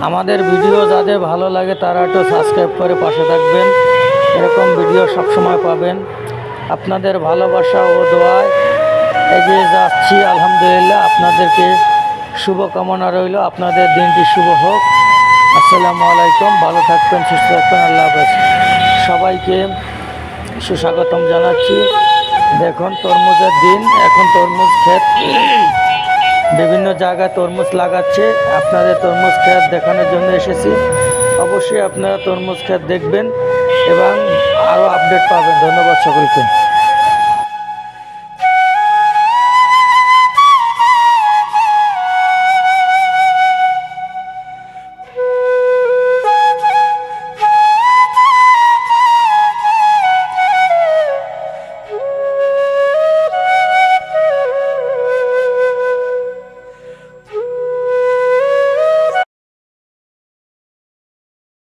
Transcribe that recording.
আমাদের ভিডিও যাদের ভালো লাগে তারা একটু সাবস্ক্রাইব করে পাশে থাকবেন। এরকম ভিডিও সবসময় পাবেন। আপনাদের ভালোবাসা ও দোয়ায় এগিয়ে যাচ্ছি আলহামদুলিল্লাহ। আপনাদেরকে শুভকামনা রইল, আপনাদের দিনটি শুভ হোক। আসসালামু আলাইকুম। ভালো থাকবেন, সুস্থ থাকবেন। আল্লাহ হাফেজ। সবাইকে সুস্বাগতম জানাচ্ছি। দেখুন তরমুজের দিন, এখন তরমুজ ক্ষেত বিভিন্ন জায়গায় তরমুজ লাগাচ্ছে। আপনাদের তরমুজ ক্ষেত দেখানোর জন্য এসেছি। অবশ্যই আপনারা তরমুজ ক্ষেত দেখবেন এবং আরও আপডেট পাবেন। ধন্যবাদ সকলকে।